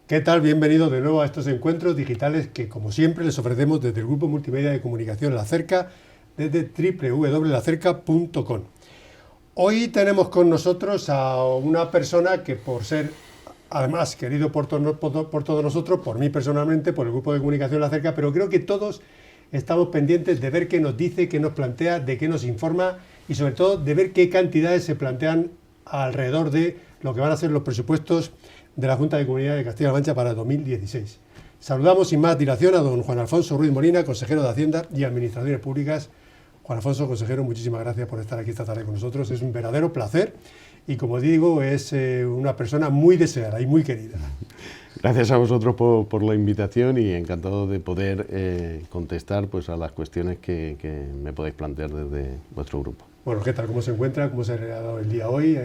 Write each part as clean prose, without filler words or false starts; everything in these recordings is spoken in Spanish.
¿Qué tal? Bienvenidos de nuevo a estos encuentros digitales que, como siempre, les ofrecemos desde el Grupo Multimedia de Comunicación La Cerca, desde www.lacerca.com. Hoy tenemos con nosotros a una persona que, por ser, además, querido por todos nosotros, por mí personalmente, por el Grupo de Comunicación La Cerca, pero creo que todos estamos pendientes de ver qué nos dice, qué nos plantea, de qué nos informa y, sobre todo, de ver qué cantidades se plantean alrededor de lo que van a ser los presupuestos de la Junta de Comunidad de Castilla-La Mancha para 2016. Saludamos sin más dilación a don Juan Alfonso Ruiz Molina, consejero de Hacienda y Administraciones Públicas. Juan Alfonso, consejero, muchísimas gracias por estar aquí esta tarde con nosotros. Es un verdadero placer y, como digo, es una persona muy deseada y muy querida. Gracias a vosotros por la invitación y encantado de poder contestar pues, a las cuestiones que me podéis plantear desde vuestro grupo. Bueno, ¿qué tal? ¿Cómo se encuentra? ¿Cómo se ha dado el día hoy?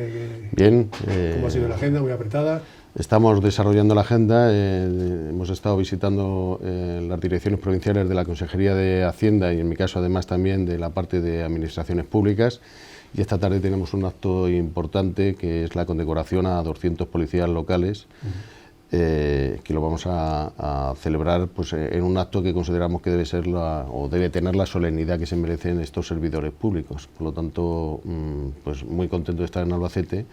Bien. ¿Cómo ha sido la agenda? ¿Muy apretada? Estamos desarrollando la agenda, hemos estado visitando las direcciones provinciales de la Consejería de Hacienda y en mi caso además también de la parte de Administraciones Públicas, y esta tarde tenemos un acto importante que es la condecoración a 200 policías locales, que lo vamos a celebrar pues, en un acto que consideramos que debe ser o debe tener la solemnidad que se merecen estos servidores públicos. Por lo tanto, pues muy contento de estar en Albacete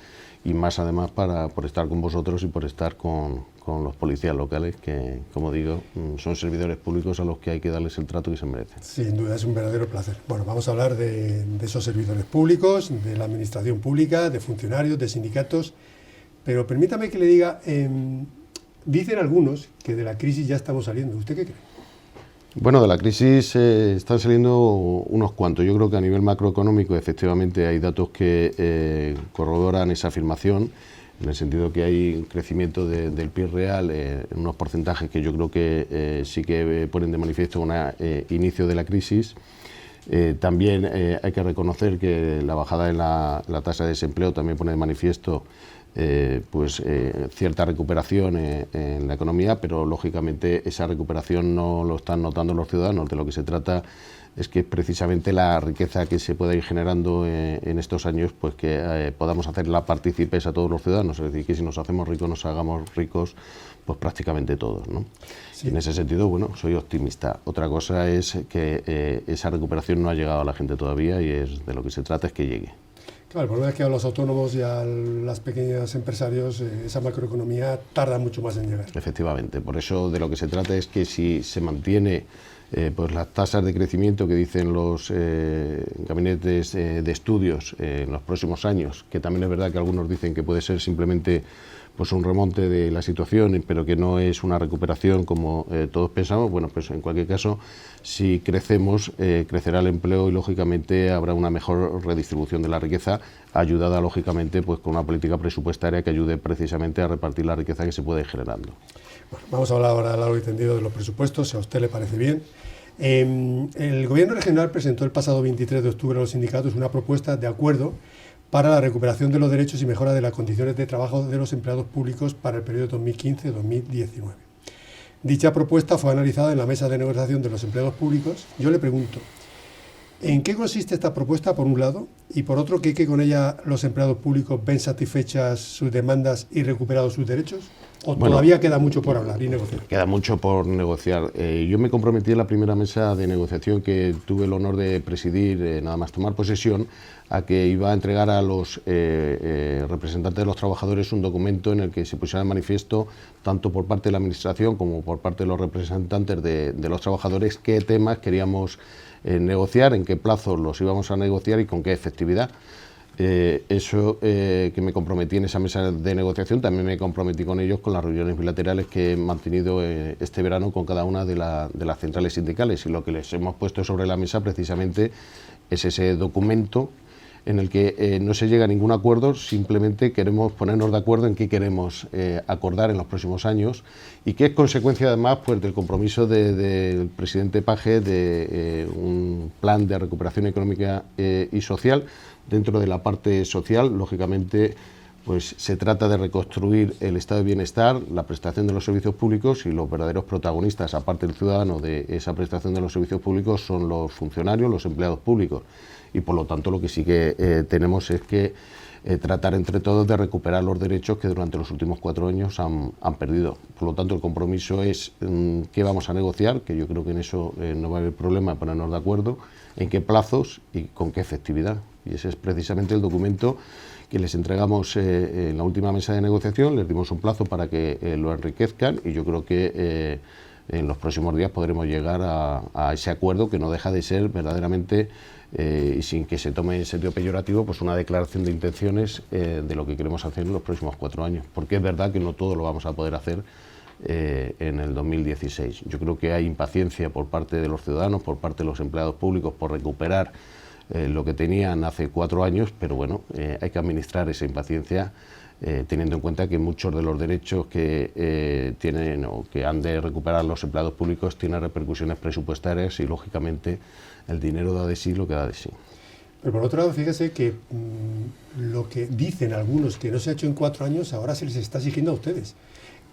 y más además por estar con vosotros y por estar con los policías locales que, como digo, son servidores públicos a los que hay que darles el trato que se merecen. Sin duda, es un verdadero placer. Bueno, vamos a hablar de esos servidores públicos, de la administración pública, de funcionarios, de sindicatos, pero permítame que le diga, dicen algunos que de la crisis ya estamos saliendo. ¿Usted qué cree? Bueno, de la crisis están saliendo unos cuantos. Yo creo que a nivel macroeconómico efectivamente hay datos que corroboran esa afirmación, en el sentido que hay un crecimiento del PIB real en unos porcentajes que yo creo que sí que ponen de manifiesto un inicio de la crisis. También hay que reconocer que la bajada en la tasa de desempleo también pone de manifiesto cierta recuperación en la economía, pero lógicamente esa recuperación no lo están notando los ciudadanos. De lo que se trata es que precisamente la riqueza que se pueda ir generando en estos años, pues que podamos hacerla partícipes a todos los ciudadanos, es decir, que si nos hacemos ricos nos hagamos ricos pues prácticamente todos, ¿no? Sí. Y en ese sentido, bueno, soy optimista. Otra cosa es que esa recuperación no ha llegado a la gente todavía y de lo que se trata es que llegue. Claro, el problema es que a los autónomos y a las pequeñas empresarios esa macroeconomía tarda mucho más en llegar. Efectivamente, por eso de lo que se trata es que si se mantiene pues las tasas de crecimiento que dicen los gabinetes de estudios en los próximos años, que también es verdad que algunos dicen que puede ser simplemente pues un remonte de la situación, pero que no es una recuperación como todos pensamos. Bueno, pues en cualquier caso, si crecemos, crecerá el empleo y lógicamente habrá una mejor redistribución de la riqueza, ayudada lógicamente pues con una política presupuestaria que ayude precisamente a repartir la riqueza que se puede ir generando. Bueno, vamos a hablar ahora largo y tendido de los presupuestos, si a usted le parece bien. El Gobierno regional presentó el pasado 23 de octubre a los sindicatos una propuesta de acuerdo para la recuperación de los derechos y mejora de las condiciones de trabajo de los empleados públicos para el periodo 2015-2019. Dicha propuesta fue analizada en la mesa de negociación de los empleados públicos. Yo le pregunto, ¿en qué consiste esta propuesta, por un lado, y por otro, que con ella los empleados públicos ven satisfechas sus demandas y recuperados sus derechos? ¿O todavía queda mucho por hablar y negociar? Queda mucho por negociar. Yo me comprometí en la primera mesa de negociación que tuve el honor de presidir, nada más tomar posesión, a que iba a entregar a los representantes de los trabajadores un documento en el que se pusiera de manifiesto, tanto por parte de la Administración como por parte de los representantes de los trabajadores, qué temas queríamos negociar, en qué plazo los íbamos a negociar y con qué efectividad. Eso que me comprometí en esa mesa de negociación, también me comprometí con ellos con las reuniones bilaterales que he mantenido este verano con cada una de las centrales sindicales, y lo que les hemos puesto sobre la mesa precisamente es ese documento en el que no se llega a ningún acuerdo, simplemente queremos ponernos de acuerdo en qué queremos acordar en los próximos años, y que es consecuencia además pues, del compromiso del presidente Page de un plan de recuperación económica y social. Dentro de la parte social, lógicamente, pues se trata de reconstruir el estado de bienestar, la prestación de los servicios públicos, y los verdaderos protagonistas, aparte del ciudadano, de esa prestación de los servicios públicos son los funcionarios, los empleados públicos. Y por lo tanto lo que sí que tenemos es que tratar entre todos de recuperar los derechos que durante los últimos 4 años han perdido. Por lo tanto, el compromiso es qué vamos a negociar, que yo creo que en eso no va a haber problema en ponernos de acuerdo, en qué plazos y con qué efectividad. Y ese es precisamente el documento que les entregamos en la última mesa de negociación. Les dimos un plazo para que lo enriquezcan y yo creo que en los próximos días podremos llegar a ese acuerdo, que no deja de ser verdaderamente, y sin que se tome en sentido peyorativo, pues una declaración de intenciones de lo que queremos hacer en los próximos 4 años, porque es verdad que no todo lo vamos a poder hacer en el 2016. Yo creo que hay impaciencia por parte de los ciudadanos, por parte de los empleados públicos, por recuperar lo que tenían hace 4 años, pero bueno, hay que administrar esa impaciencia teniendo en cuenta que muchos de los derechos que tienen o que han de recuperar los empleados públicos tienen repercusiones presupuestarias y lógicamente el dinero da de sí lo que da de sí. Pero por otro lado, fíjese que lo que dicen algunos que no se ha hecho en 4 años, ahora se les está exigiendo a ustedes.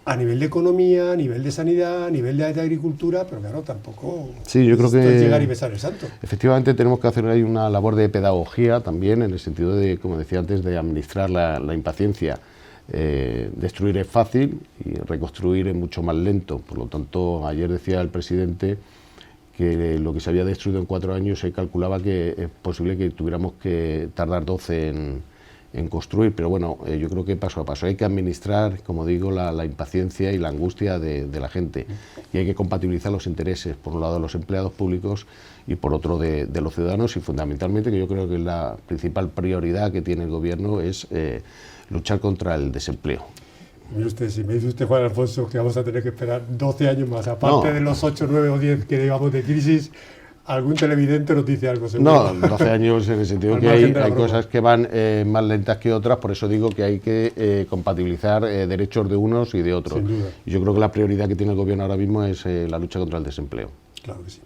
A nivel de economía, a nivel de sanidad, a nivel de agricultura, pero claro, tampoco sí, yo creo que es llegar y besar el santo. Efectivamente tenemos que hacer ahí una labor de pedagogía también, en el sentido de, como decía antes, de administrar la impaciencia. Destruir es fácil y reconstruir es mucho más lento. Por lo tanto, ayer decía el presidente que lo que se había destruido en 4 años se calculaba que es posible que tuviéramos que tardar 12 en construir, pero bueno, yo creo que paso a paso hay que administrar, como digo, la impaciencia y la angustia de la gente, y hay que compatibilizar los intereses, por un lado de los empleados públicos y por otro de los ciudadanos, y fundamentalmente, que yo creo que la principal prioridad que tiene el gobierno es luchar contra el desempleo. Mire usted, si me dice usted, Juan Alfonso, que vamos a tener que esperar 12 años más, aparte de los 8, 9 o 10 que llevamos de crisis, algún televidente nos dice algo seguro. No, 12 años en el sentido que hay cosas que van más lentas que otras, por eso digo que hay que compatibilizar derechos de unos y de otros. Sin duda. Y yo creo que la prioridad que tiene el gobierno ahora mismo es la lucha contra el desempleo. Claro que sí.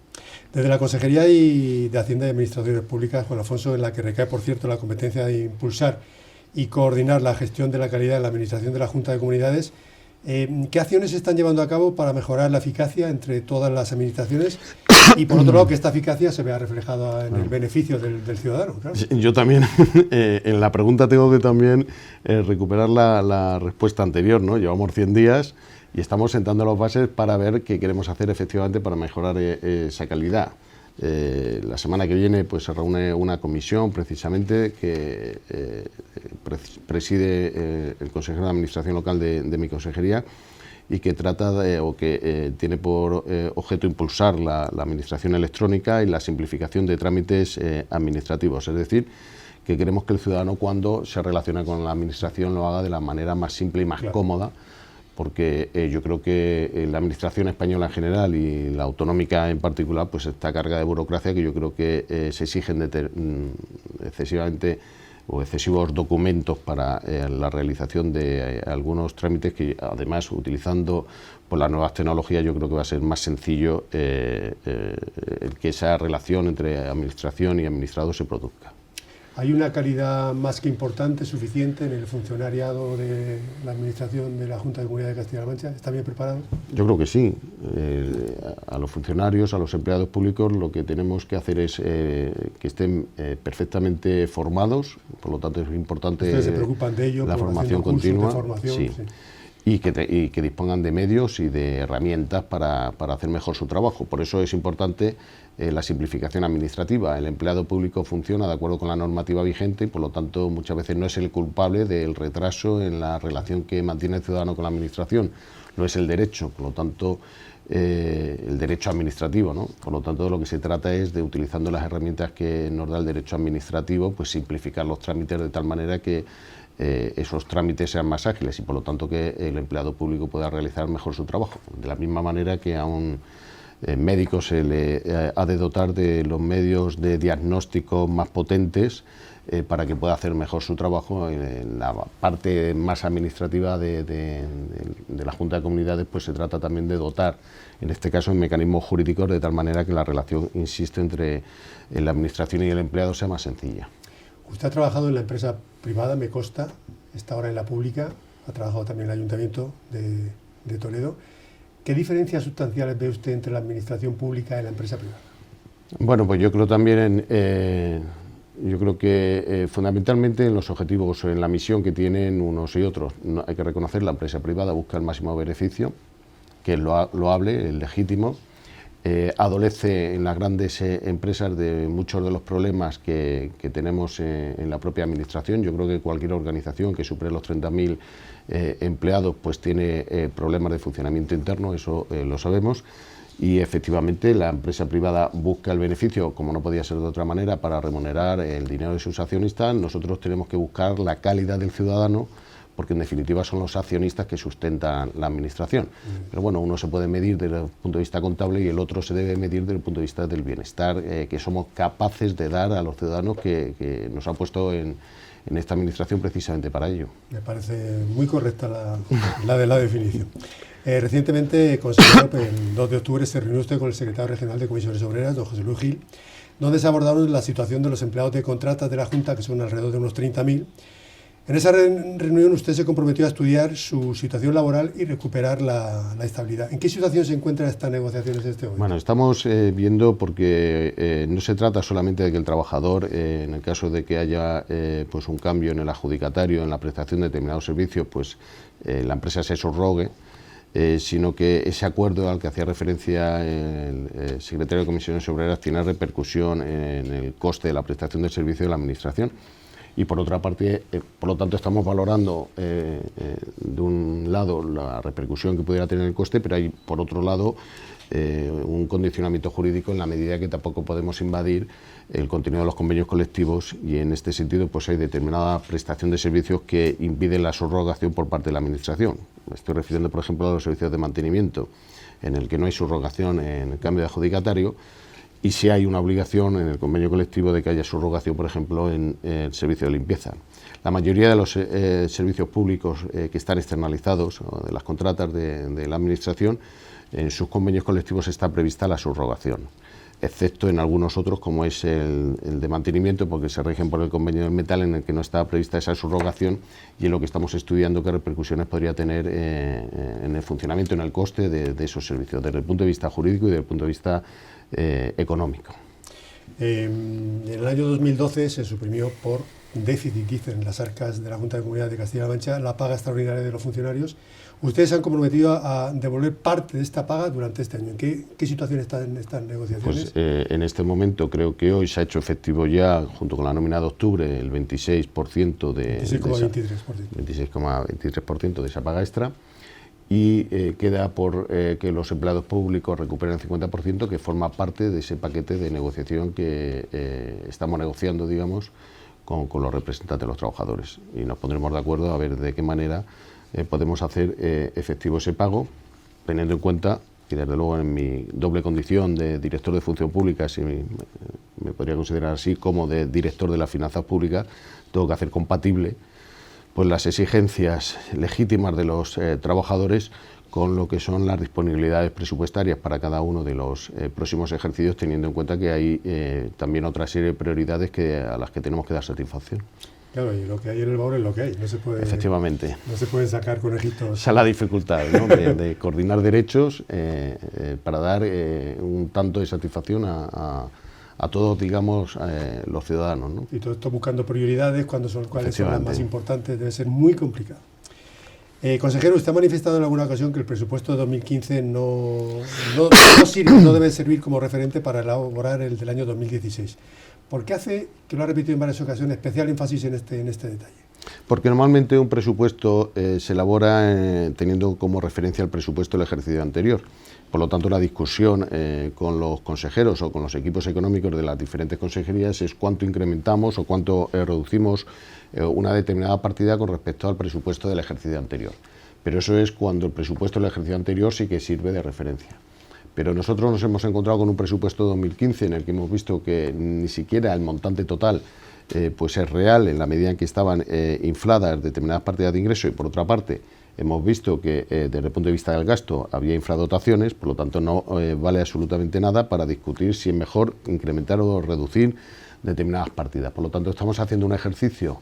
Desde la Consejería de Hacienda y Administraciones Públicas, Juan Alfonso, en la que recae, por cierto, la competencia de impulsar y coordinar la gestión de la calidad en la Administración de la Junta de Comunidades, ¿qué acciones se están llevando a cabo para mejorar la eficacia entre todas las administraciones? Y por otro lado, que esta eficacia se vea reflejada en el beneficio del ciudadano. Claro. Yo también, en la pregunta tengo que también recuperar la respuesta anterior, ¿no? Llevamos 100 días y estamos sentando las bases para ver qué queremos hacer efectivamente para mejorar esa calidad. La semana que viene pues se reúne una comisión precisamente que preside el consejero de Administración Local de mi consejería, y que trata tiene por objeto impulsar la administración electrónica y la simplificación de trámites administrativos. Es decir, que queremos que el ciudadano, cuando se relaciona con la administración, lo haga de la manera más simple y más cómoda, porque yo creo que la administración española en general y la autonómica en particular pues está cargada de burocracia, que yo creo que se exigen excesivamente o excesivos documentos para la realización de algunos trámites, que además, utilizando pues las nuevas tecnologías, yo creo que va a ser más sencillo que esa relación entre administración y administrado se produzca. ¿Hay una calidad más que importante, suficiente en el funcionariado de la Administración de la Junta de Comunidades de Castilla-La Mancha? ¿Está bien preparado? Yo creo que sí. A los funcionarios, a los empleados públicos, lo que tenemos que hacer es que estén perfectamente formados, por lo tanto es importante. Ustedes se preocupan de ello, la formación continua. Sí. Y que dispongan de medios y de herramientas para hacer mejor su trabajo. Por eso es importante la simplificación administrativa. El empleado público funciona de acuerdo con la normativa vigente y, por lo tanto, muchas veces no es el culpable del retraso en la relación que mantiene el ciudadano con la administración, no es el derecho, por lo tanto, el derecho administrativo, ¿no? Por lo tanto, de lo que se trata es de, utilizando las herramientas que nos da el derecho administrativo, pues simplificar los trámites de tal manera que esos trámites sean más ágiles y, por lo tanto, que el empleado público pueda realizar mejor su trabajo. De la misma manera que a un médico se le ha de dotar de los medios de diagnóstico más potentes para que pueda hacer mejor su trabajo. En la parte más administrativa de la Junta de Comunidades pues se trata también de dotar, en este caso, en mecanismos jurídicos, de tal manera que la relación, insisto, entre la administración y el empleado sea más sencilla. Usted ha trabajado en la empresa privada, me consta, está ahora en la pública, ha trabajado también en el Ayuntamiento de Toledo. ¿Qué diferencias sustanciales ve usted entre la administración pública y la empresa privada? Bueno, pues yo creo también Yo creo que fundamentalmente en los objetivos, en la misión que tienen unos y otros, hay que reconocer, la empresa privada busca el máximo beneficio, que es loable, es legítimo. Adolece en las grandes empresas de muchos de los problemas que tenemos en la propia administración. Yo creo que cualquier organización que supere los 30.000 empleados pues tiene problemas de funcionamiento interno, eso lo sabemos. Y efectivamente la empresa privada busca el beneficio, como no podía ser de otra manera, para remunerar el dinero de sus accionistas. Nosotros tenemos que buscar la calidad del ciudadano, porque en definitiva son los accionistas que sustentan la administración. Pero bueno, uno se puede medir desde el punto de vista contable y el otro se debe medir desde el punto de vista del bienestar que somos capaces de dar a los ciudadanos que nos han puesto en esta administración precisamente para ello. Me parece muy correcta la definición. Recientemente, consejero, el 2 de octubre se reunió usted con el secretario regional de Comisiones Obreras, don José Luis Gil, donde se abordaron la situación de los empleados de contratas de la Junta, que son alrededor de unos 30.000. En esa reunión usted se comprometió a estudiar su situación laboral y recuperar la estabilidad. ¿En qué situación se encuentran estas negociaciones en este momento? Bueno, estamos viendo, porque no se trata solamente de que el trabajador, en el caso de que haya pues un cambio en el adjudicatario, en la prestación de determinados servicios, pues la empresa se subrogue, sino que ese acuerdo al que hacía referencia el secretario de Comisiones Obreras tiene repercusión en el coste de la prestación del servicio de la Administración. Y por otra parte, por lo tanto, estamos valorando de un lado la repercusión que pudiera tener el coste, pero hay por otro lado un condicionamiento jurídico en la medida que tampoco podemos invadir el contenido de los convenios colectivos, y en este sentido pues hay determinada prestación de servicios que impiden la subrogación por parte de la Administración. Me estoy refiriendo, por ejemplo, a los servicios de mantenimiento, en el que no hay subrogación en el cambio de adjudicatario, y sí hay una obligación en el convenio colectivo de que haya subrogación, por ejemplo, en el servicio de limpieza. La mayoría de los servicios públicos que están externalizados, o de las contratas de la Administración, en sus convenios colectivos está prevista la subrogación, excepto en algunos otros, como es el de mantenimiento, porque se rigen por el convenio del metal, en el que no está prevista esa subrogación, y en lo que estamos estudiando qué repercusiones podría tener en el funcionamiento, en el coste de esos servicios, desde el punto de vista jurídico y desde el punto de vista económico. En el año 2012 se suprimió por déficit, dicen, en las arcas de la Junta de Comunidad de Castilla-La Mancha, la paga extraordinaria de los funcionarios. Ustedes se han comprometido a devolver parte de esta paga durante este año. ¿En qué situación están estas negociaciones? Pues en este momento creo que hoy se ha hecho efectivo ya, junto con la nómina de octubre, el 26% de 26,23% de esa paga extra. Y queda por que los empleados públicos recuperen el 50%, que forma parte de ese paquete de negociación que estamos negociando, digamos, con los representantes de los trabajadores. Y nos pondremos de acuerdo a ver de qué manera podemos hacer efectivo ese pago, teniendo en cuenta, y desde luego en mi doble condición de director de Función Pública, si me podría considerar así, como de director de las finanzas públicas, tengo que hacer compatible pues las exigencias legítimas de los trabajadores con lo que son las disponibilidades presupuestarias para cada uno de los próximos ejercicios, teniendo en cuenta que hay también otra serie de prioridades a las que tenemos que dar satisfacción. Claro, y lo que hay en el baúl es lo que hay, no se puede, efectivamente, no se pueden sacar conejitos. Esa es la dificultad, ¿no? de coordinar derechos para dar un tanto de satisfacción a todos, digamos, los ciudadanos, ¿no? Y todo esto buscando prioridades, cuáles son las más importantes, debe ser muy complicado. Consejero, usted ha manifestado en alguna ocasión que el presupuesto de 2015 no debe servir como referente para elaborar el del año 2016. ¿Por qué hace, que lo ha repetido en varias ocasiones, especial énfasis en este detalle? Porque normalmente un presupuesto se elabora teniendo como referencia el presupuesto del ejercicio anterior. Por lo tanto, la discusión con los consejeros o con los equipos económicos de las diferentes consejerías es cuánto incrementamos o cuánto reducimos una determinada partida con respecto al presupuesto del ejercicio anterior. Pero eso es cuando el presupuesto del ejercicio anterior sí que sirve de referencia. Pero nosotros nos hemos encontrado con un presupuesto de 2015 en el que hemos visto que ni siquiera el montante total pues es real, en la medida en que estaban infladas determinadas partidas de ingreso, y por otra parte hemos visto que desde el punto de vista del gasto había infradotaciones, por lo tanto no vale absolutamente nada para discutir si es mejor incrementar o reducir determinadas partidas. Por lo tanto, estamos haciendo un ejercicio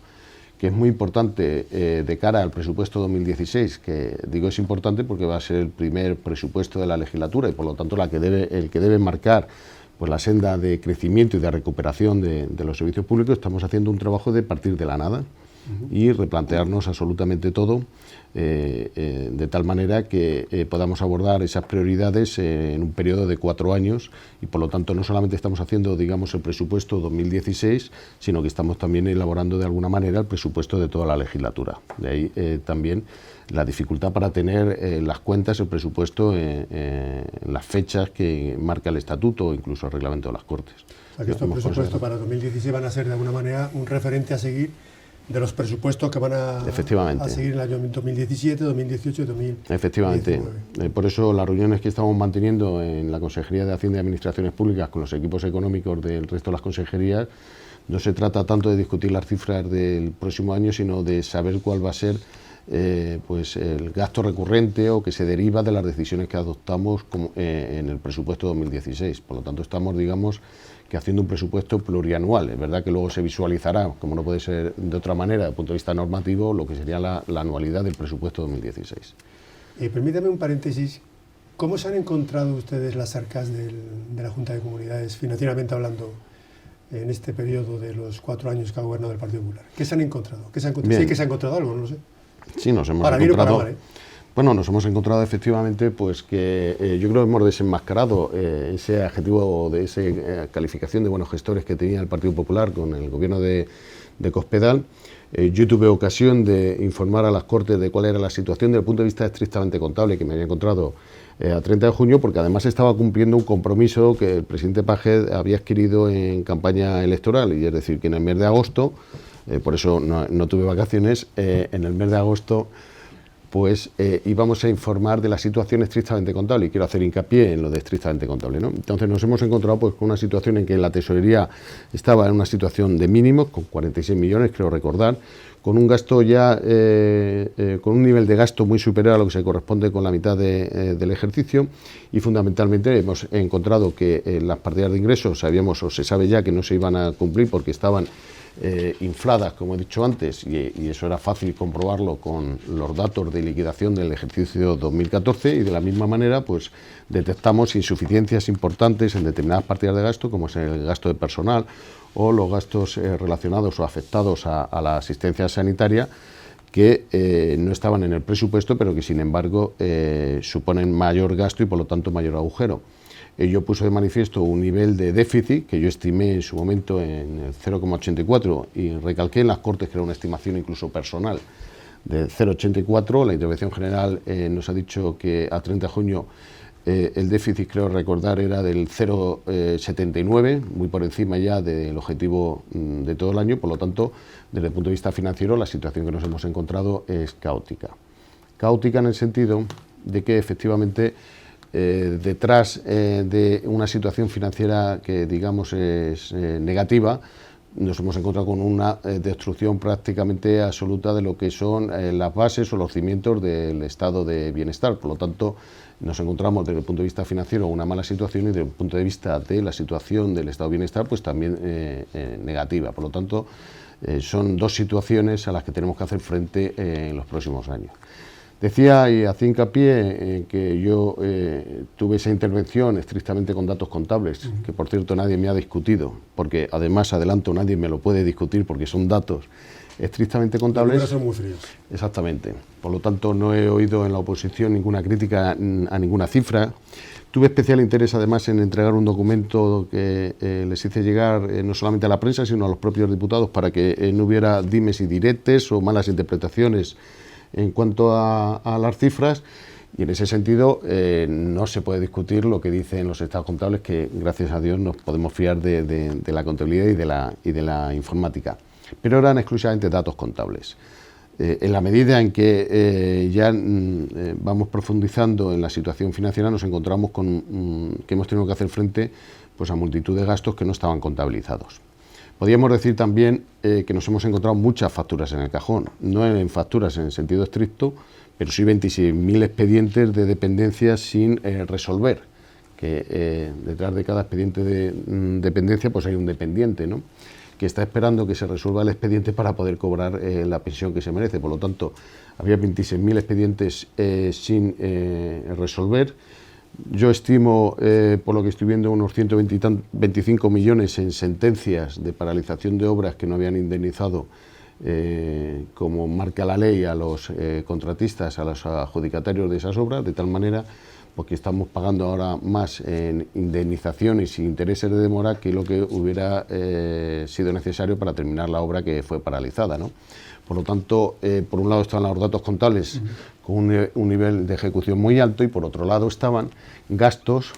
que es muy importante de cara al presupuesto 2016, que digo es importante porque va a ser el primer presupuesto de la legislatura y por lo tanto el que debe marcar pues la senda de crecimiento y de recuperación de los servicios públicos, estamos haciendo un trabajo de partir de la nada y replantearnos absolutamente todo, de tal manera que podamos abordar esas prioridades en un periodo de 4 años, y por lo tanto no solamente estamos haciendo, digamos, el presupuesto 2016, sino que estamos también elaborando de alguna manera el presupuesto de toda la legislatura. De ahí también la dificultad para tener las cuentas, el presupuesto, las fechas que marca el estatuto o incluso el reglamento de las Cortes. O sea, que estos presupuestos para 2016 van a ser de alguna manera un referente a seguir de los presupuestos que van a seguir en el año 2017, 2018 y 2019. Efectivamente. Por eso las reuniones que estamos manteniendo en la Consejería de Hacienda y Administraciones Públicas con los equipos económicos del resto de las consejerías, no se trata tanto de discutir las cifras del próximo año, sino de saber cuál va a ser pues el gasto recurrente o que se deriva de las decisiones que adoptamos en el presupuesto 2016. Por lo tanto, estamos, digamos, que haciendo un presupuesto plurianual. Es verdad que luego se visualizará, como no puede ser de otra manera, desde el punto de vista normativo, lo que sería la anualidad del presupuesto 2016. Permítame un paréntesis. ¿Cómo se han encontrado ustedes las arcas de la Junta de Comunidades, financieramente hablando, en este periodo de los 4 años que ha gobernado el Partido Popular? ¿Qué se han encontrado? Sí que se ha encontrado algo, no lo sé. Sí, nos hemos encontrado... Bueno, nos hemos encontrado efectivamente pues que yo creo que hemos desenmascarado ese adjetivo de esa calificación de buenos gestores que tenía el Partido Popular con el gobierno de Cospedal. Yo tuve ocasión de informar a las Cortes de cuál era la situación desde el punto de vista estrictamente contable que me había encontrado a 30 de junio, porque además estaba cumpliendo un compromiso que el presidente Pagés había adquirido en campaña electoral, y es decir, que en el mes de agosto, por eso no tuve vacaciones, en el mes de agosto pues íbamos a informar de la situación estrictamente contable, y quiero hacer hincapié en lo de estrictamente contable, ¿no? Entonces nos hemos encontrado pues con una situación en que la tesorería estaba en una situación de mínimos, con 46 millones, creo recordar, con un gasto ya, con un nivel de gasto muy superior a lo que se corresponde con la mitad del ejercicio, y fundamentalmente hemos encontrado que las partidas de ingresos sabíamos, o se sabe ya, que no se iban a cumplir porque estaban infladas, como he dicho antes, y eso era fácil comprobarlo con los datos de liquidación del ejercicio 2014, y de la misma manera pues detectamos insuficiencias importantes en determinadas partidas de gasto, como es el gasto de personal o los gastos relacionados o afectados a la asistencia sanitaria, que no estaban en el presupuesto, pero que sin embargo suponen mayor gasto y por lo tanto mayor agujero. Yo puse de manifiesto un nivel de déficit que yo estimé en su momento en el 0,84, y recalqué en las Cortes que era una estimación incluso personal de 0,84. La intervención general nos ha dicho que a 30 de junio el déficit, creo recordar, era del 0,79, muy por encima ya del objetivo de todo el año. Por lo tanto, desde el punto de vista financiero, la situación que nos hemos encontrado es caótica. Caótica en el sentido de que efectivamente detrás de una situación financiera que digamos es negativa, nos hemos encontrado con una destrucción prácticamente absoluta de lo que son las bases o los cimientos del estado de bienestar. Por lo tanto, nos encontramos desde el punto de vista financiero una mala situación, y desde el punto de vista de la situación del estado de bienestar pues también negativa. Por lo tanto, son dos situaciones a las que tenemos que hacer frente en los próximos años. Decía y hacía hincapié en que yo tuve esa intervención estrictamente con datos contables, que por cierto nadie me ha discutido, porque además, adelanto, nadie me lo puede discutir porque son datos estrictamente contables. Son muy fríos. Exactamente. Por lo tanto, no he oído en la oposición ninguna crítica a ninguna cifra. Tuve especial interés además en entregar un documento que les hice llegar no solamente a la prensa, sino a los propios diputados, para que no hubiera dimes y diretes o malas interpretaciones en cuanto a las cifras, y en ese sentido no se puede discutir lo que dicen los estados contables, que gracias a Dios nos podemos fiar de la contabilidad y de la informática, pero eran exclusivamente datos contables. En la medida en que ya vamos profundizando en la situación financiera, nos encontramos con que hemos tenido que hacer frente pues a multitud de gastos que no estaban contabilizados. Podríamos decir también que nos hemos encontrado muchas facturas en el cajón, no en facturas en el sentido estricto, pero sí 26.000 expedientes de dependencias sin resolver, que detrás de cada expediente de dependencia pues hay un dependiente, ¿no?, que está esperando que se resuelva el expediente para poder cobrar la pensión que se merece. Por lo tanto, había 26.000 expedientes sin resolver, Yo estimo, por lo que estoy viendo, unos 125 millones en sentencias de paralización de obras que no habían indemnizado, como marca la ley, a los contratistas, a los adjudicatarios de esas obras, de tal manera porque estamos pagando ahora más en indemnizaciones y intereses de demora que lo que hubiera sido necesario para terminar la obra que fue paralizada, ¿no? Por lo tanto, por un lado están los datos contables con un nivel de ejecución muy alto, y por otro lado estaban gastos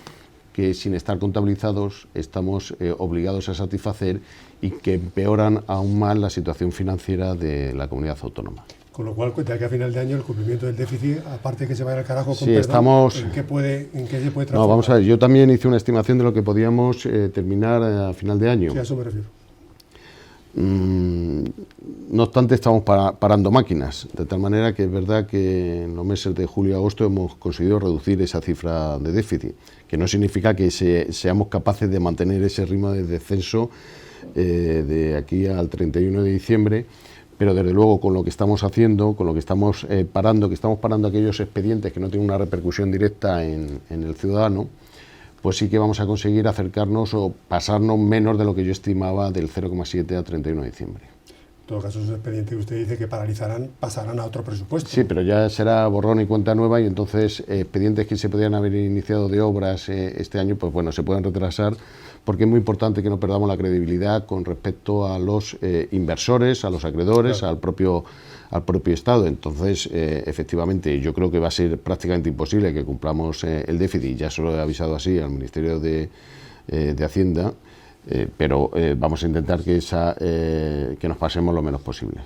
que, sin estar contabilizados, estamos obligados a satisfacer y que empeoran aún más la situación financiera de la comunidad autónoma. Con lo cual, cuenta que a final de año el cumplimiento del déficit, aparte de que se vaya al carajo con sí, perdón, estamos... ¿en qué se puede transformar? No, vamos a ver, yo también hice una estimación de lo que podíamos terminar a final de año. Sí, a eso me refiero. No obstante, estamos parando máquinas, de tal manera que es verdad que en los meses de julio y agosto hemos conseguido reducir esa cifra de déficit, que no significa que seamos capaces de mantener ese ritmo de descenso de aquí al 31 de diciembre, pero desde luego con lo que estamos haciendo, con lo que estamos parando aquellos expedientes que no tienen una repercusión directa en el ciudadano, pues sí que vamos a conseguir acercarnos o pasarnos menos de lo que yo estimaba, del 0,7 a 31 de diciembre. En todo caso, esos expedientes que usted dice que paralizarán, pasarán a otro presupuesto. Sí, pero ya será borrón y cuenta nueva, y entonces expedientes que se podían haber iniciado de obras este año, pues bueno, se pueden retrasar, porque es muy importante que no perdamos la credibilidad con respecto a los inversores, a los acreedores, claro, al propio Estado. Entonces, efectivamente, yo creo que va a ser prácticamente imposible que cumplamos el déficit. Ya se lo he avisado así al Ministerio de Hacienda, pero vamos a intentar que nos pasemos lo menos posible.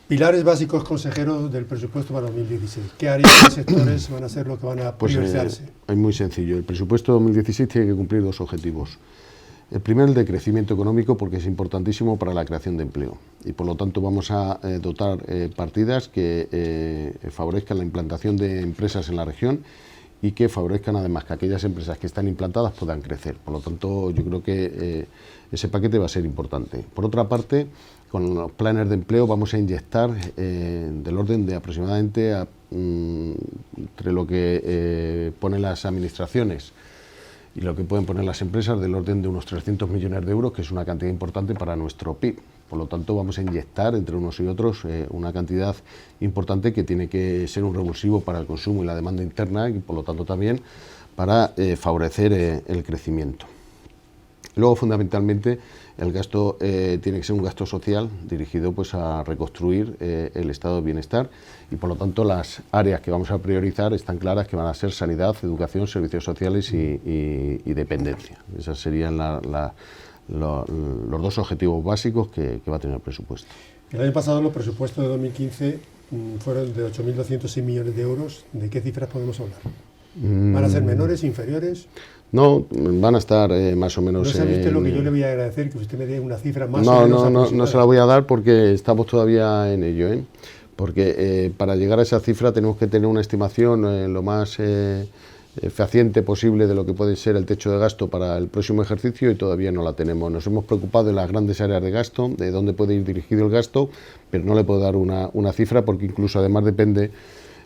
Pilares básicos, consejero, del presupuesto para 2016. ¿Qué áreas y sectores van a ser lo que van a priorizarse? Es muy sencillo. El presupuesto 2016 tiene que cumplir dos objetivos. El primero, el de crecimiento económico, porque es importantísimo para la creación de empleo, y por lo tanto vamos a dotar partidas que favorezcan la implantación de empresas en la región y que favorezcan además que aquellas empresas que están implantadas puedan crecer. Por lo tanto, yo creo que ese paquete va a ser importante. Por otra parte, con los planes de empleo vamos a inyectar del orden de aproximadamente entre lo que ponen las administraciones y lo que pueden poner las empresas, del orden de unos 300 millones de euros, que es una cantidad importante para nuestro PIB. Por lo tanto, vamos a inyectar entre unos y otros una cantidad importante que tiene que ser un revulsivo para el consumo y la demanda interna, y por lo tanto también para favorecer el crecimiento. Luego, fundamentalmente, el gasto tiene que ser un gasto social dirigido pues a reconstruir el estado de bienestar, y por lo tanto las áreas que vamos a priorizar están claras, que van a ser sanidad, educación, servicios sociales y dependencia. Esos serían los dos objetivos básicos que va a tener el presupuesto. El año pasado los presupuestos de 2015 fueron de 8.206 millones de euros. ¿De qué cifras podemos hablar? ¿Van a ser menores, inferiores? No, van a estar más o menos... ¿No sabe usted lo que yo le voy a agradecer? Que usted me dé una cifra más o menos aproximada. No se la voy a dar, porque estamos todavía en ello, ¿eh? Porque para llegar a esa cifra tenemos que tener una estimación lo más fehaciente posible de lo que puede ser el techo de gasto para el próximo ejercicio, y todavía no la tenemos. Nos hemos preocupado de las grandes áreas de gasto, de dónde puede ir dirigido el gasto, pero no le puedo dar una cifra, porque incluso además depende...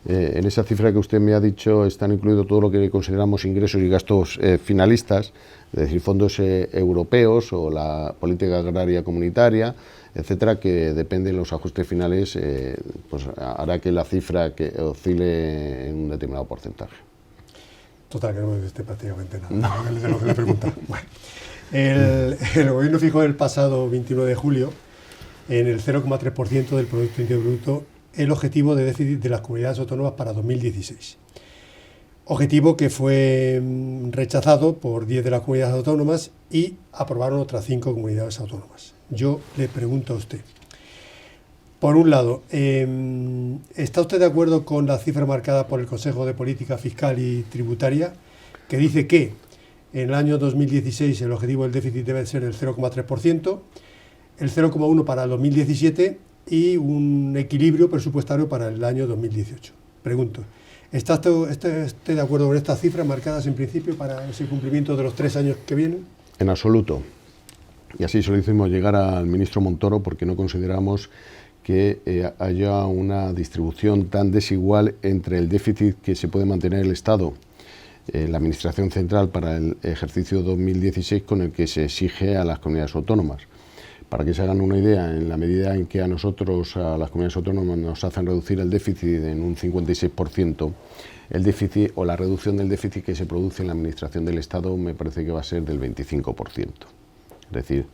en esa cifra que usted me ha dicho están incluidos todo lo que consideramos ingresos y gastos finalistas, es decir, fondos europeos o la política agraria comunitaria, etcétera, que dependen de los ajustes finales, pues hará que la cifra que oscile en un determinado porcentaje. Total, que no me diste prácticamente nada de lo que le preguntaba. Bueno, el Gobierno fijó el pasado 29 de julio en el 0,3% del Producto Interior Bruto el objetivo de déficit de las comunidades autónomas para 2016. Objetivo que fue rechazado por 10 de las comunidades autónomas y aprobaron otras 5 comunidades autónomas. Yo le pregunto a usted, por un lado, ¿está usted de acuerdo con la cifra marcada por el Consejo de Política Fiscal y Tributaria, que dice que en el año 2016 el objetivo del déficit debe ser el 0,3%, el 0,1% para el 2017 y un equilibrio presupuestario para el año 2018? Pregunto, ¿está usted de acuerdo con estas cifras marcadas en principio para ese cumplimiento de los 3 años que vienen? En absoluto. Y así se lo hicimos llegar al ministro Montoro, porque no consideramos que haya una distribución tan desigual entre el déficit que se puede mantener el Estado la Administración Central para el ejercicio 2016, con el que se exige a las comunidades autónomas. Para que se hagan una idea, en la medida en que a nosotros, a las comunidades autónomas, nos hacen reducir el déficit en un 56%, el déficit o la reducción del déficit que se produce en la Administración del Estado me parece que va a ser del 25%. Es decir,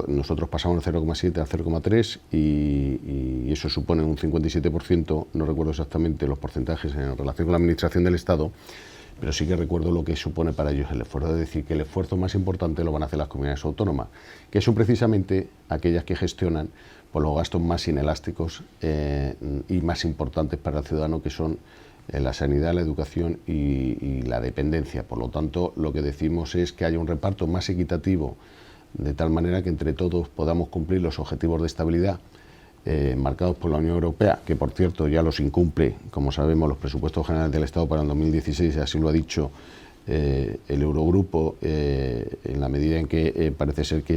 nosotros pasamos de 0,7 a 0,3 y eso supone un 57%, no recuerdo exactamente los porcentajes en relación con la Administración del Estado, pero sí que recuerdo lo que supone para ellos el esfuerzo, es decir, que el esfuerzo más importante lo van a hacer las comunidades autónomas, que son precisamente aquellas que gestionan por los gastos más inelásticos y más importantes para el ciudadano, que son la sanidad, la educación y la dependencia. Por lo tanto, lo que decimos es que haya un reparto más equitativo, de tal manera que entre todos podamos cumplir los objetivos de estabilidad marcados por la Unión Europea, que por cierto ya los incumple, como sabemos, los presupuestos generales del Estado para el 2016, así lo ha dicho el Eurogrupo, en la medida en que parece ser que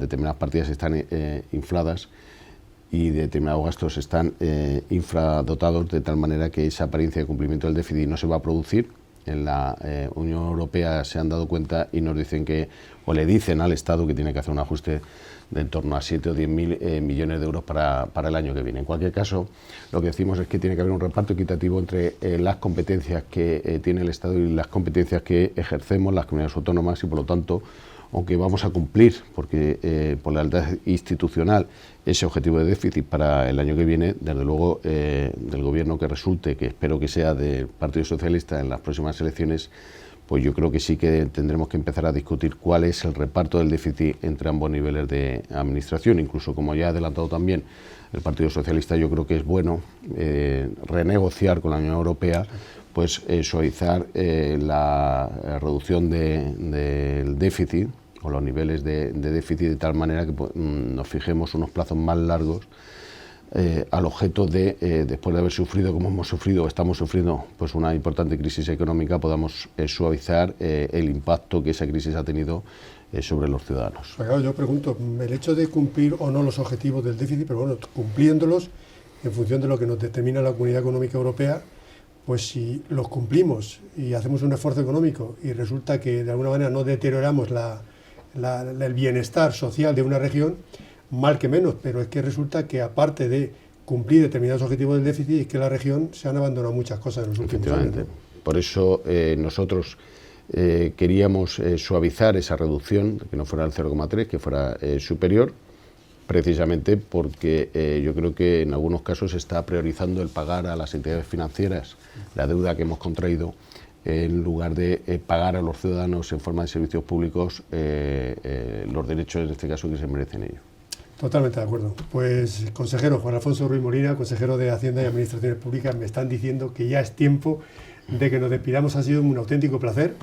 determinadas partidas están infladas y determinados gastos están infradotados, de tal manera que esa apariencia de cumplimiento del déficit no se va a producir. En la Unión Europea se han dado cuenta y nos dicen que, o le dicen al Estado que tiene que hacer un ajuste de en torno a 7 o 10 mil millones de euros para el año que viene. En cualquier caso, lo que decimos es que tiene que haber un reparto equitativo entre las competencias que tiene el Estado y las competencias que ejercemos las comunidades autónomas, y por lo tanto, aunque vamos a cumplir, porque por la lealtad institucional, ese objetivo de déficit para el año que viene, desde luego del gobierno que resulte, que espero que sea del Partido Socialista en las próximas elecciones, pues yo creo que sí que tendremos que empezar a discutir cuál es el reparto del déficit entre ambos niveles de administración. Incluso, como ya ha adelantado también el Partido Socialista, yo creo que es bueno renegociar con la Unión Europea, pues suavizar la reducción del déficit o los niveles de déficit, de tal manera que nos fijemos unos plazos más largos al objeto de, después de haber sufrido como hemos sufrido, estamos sufriendo pues una importante crisis económica, podamos suavizar el impacto que esa crisis ha tenido sobre los ciudadanos. Pues claro, yo pregunto, el hecho de cumplir o no los objetivos del déficit, pero bueno, cumpliéndolos en función de lo que nos determina la Comunidad Económica Europea, pues si los cumplimos y hacemos un esfuerzo económico y resulta que de alguna manera no deterioramos el bienestar social de una región, mal que menos, pero es que resulta que aparte de cumplir determinados objetivos del déficit, es que la región se han abandonado muchas cosas en los últimos años, ¿no? Por eso nosotros queríamos suavizar esa reducción, que no fuera el 0,3, que fuera superior, precisamente porque yo creo que en algunos casos se está priorizando el pagar a las entidades financieras la deuda que hemos contraído, en lugar de pagar a los ciudadanos en forma de servicios públicos los derechos, en este caso, que se merecen ellos. Totalmente de acuerdo. Pues, consejero Juan Alfonso Ruiz Molina, consejero de Hacienda y Administraciones Públicas, me están diciendo que ya es tiempo de que nos despidamos. Ha sido un auténtico placer.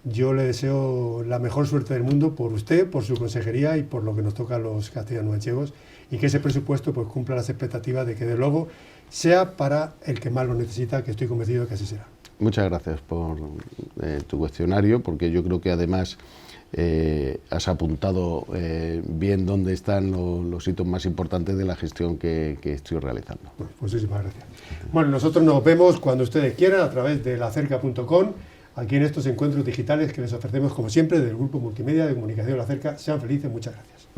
Yo le deseo la mejor suerte del mundo por usted, por su consejería y por lo que nos toca a los castellano-manchegos, y que ese presupuesto pues cumpla las expectativas de que, de luego, sea para el que más lo necesita, que estoy convencido de que así será. Muchas gracias por tu cuestionario, porque yo creo que además has apuntado bien dónde están los hitos más importantes de la gestión que estoy realizando. Bueno, pues muchísimas gracias. Bueno, nosotros nos vemos cuando ustedes quieran a través de lacerca.com, aquí en estos encuentros digitales que les ofrecemos, como siempre, del Grupo Multimedia de Comunicación La Cerca. Sean felices, muchas gracias.